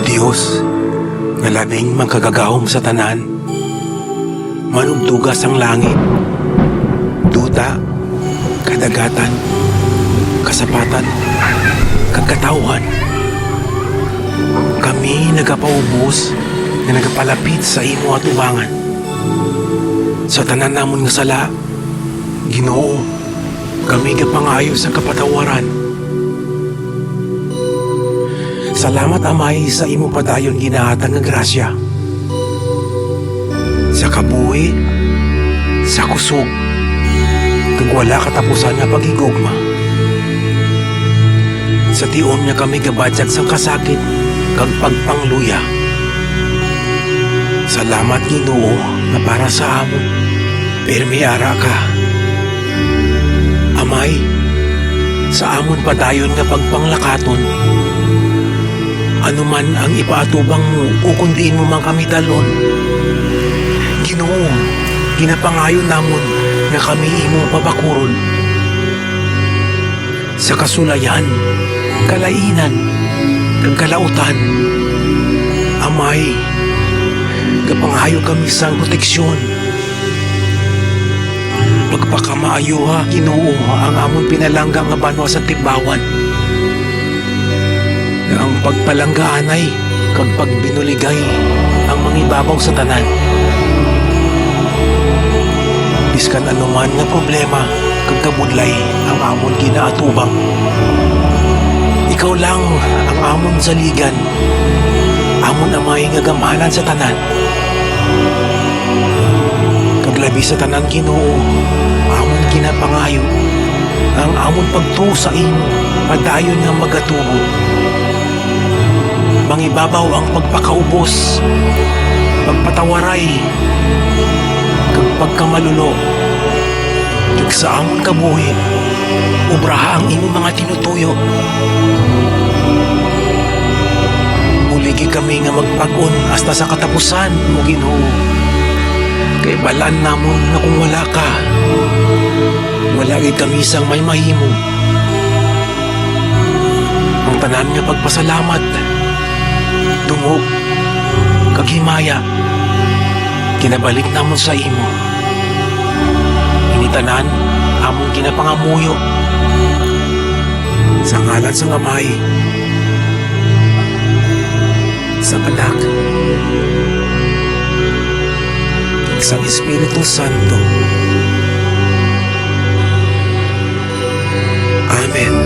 Diyos, nga labing magkagagahom sa tanan, manugdugas ang langit, duta, kadagatan, kasapatan, kagkatauhan. Kami nagapaubos na nagapalapit sa imo at ubangan. Sa tanan namon nga sala, Ginoo, kami kapangayo sa kapatawaran. Salamat Amay sa imo padayon ginahatag nga grasya. Sa kabuhi, sa kusog, kag wala katapusan nga pagigugma. Sa tion niya kami gabadyag sang kasakit kag pagpangluya. Salamat Ginoo nga para sa amon permi ara ka. Amay, sa amon padayon nga pagpanglakaton, anuman ang ipaatubang mo o kundiin mo man kami dalon. Ginoo, ginapangayon namon nga kami imo pabakuron. Sa kasulayan, kalainan, kag kalautan, Amay, gapangayo kami sa proteksyon. Pagpakamaayo ha, Ginoo, ang amon pinalangga nga banwa sa tibawan. Nga ang pagpalanggaanay kag pagbinuligay ang mangibabaw sa tanan. Biskan anuman nga problema kag kabudlay ang amon ginaatubang. Ikaw lang ang amon saligan, amon Amay nga gamhanan sa tanan. Kaglabi sa tanan Ginoo, amon ginapangayo ang amon pagtuo sa imo padayon nga magatubo. Mangibabaw ang pagpakaubos, pagpatawaray, kag pagkamalulo. Kag sa amon kabuhi, ubraha ang imo mga tinutuyo. Muligi kami nga magpag-on hasta sa katapusan mo Ginoo. Kay balaan namon na kung wala ka, wala gid kami sang may mahimo. Ang tanan nga pagpasalamat, dungog, kag himaya, kinabalik namon sa imo. Initanan, among kinapangamuyo. Sa ngalan sa Amay, sa Anak, sa Espiritu Santo. Amen.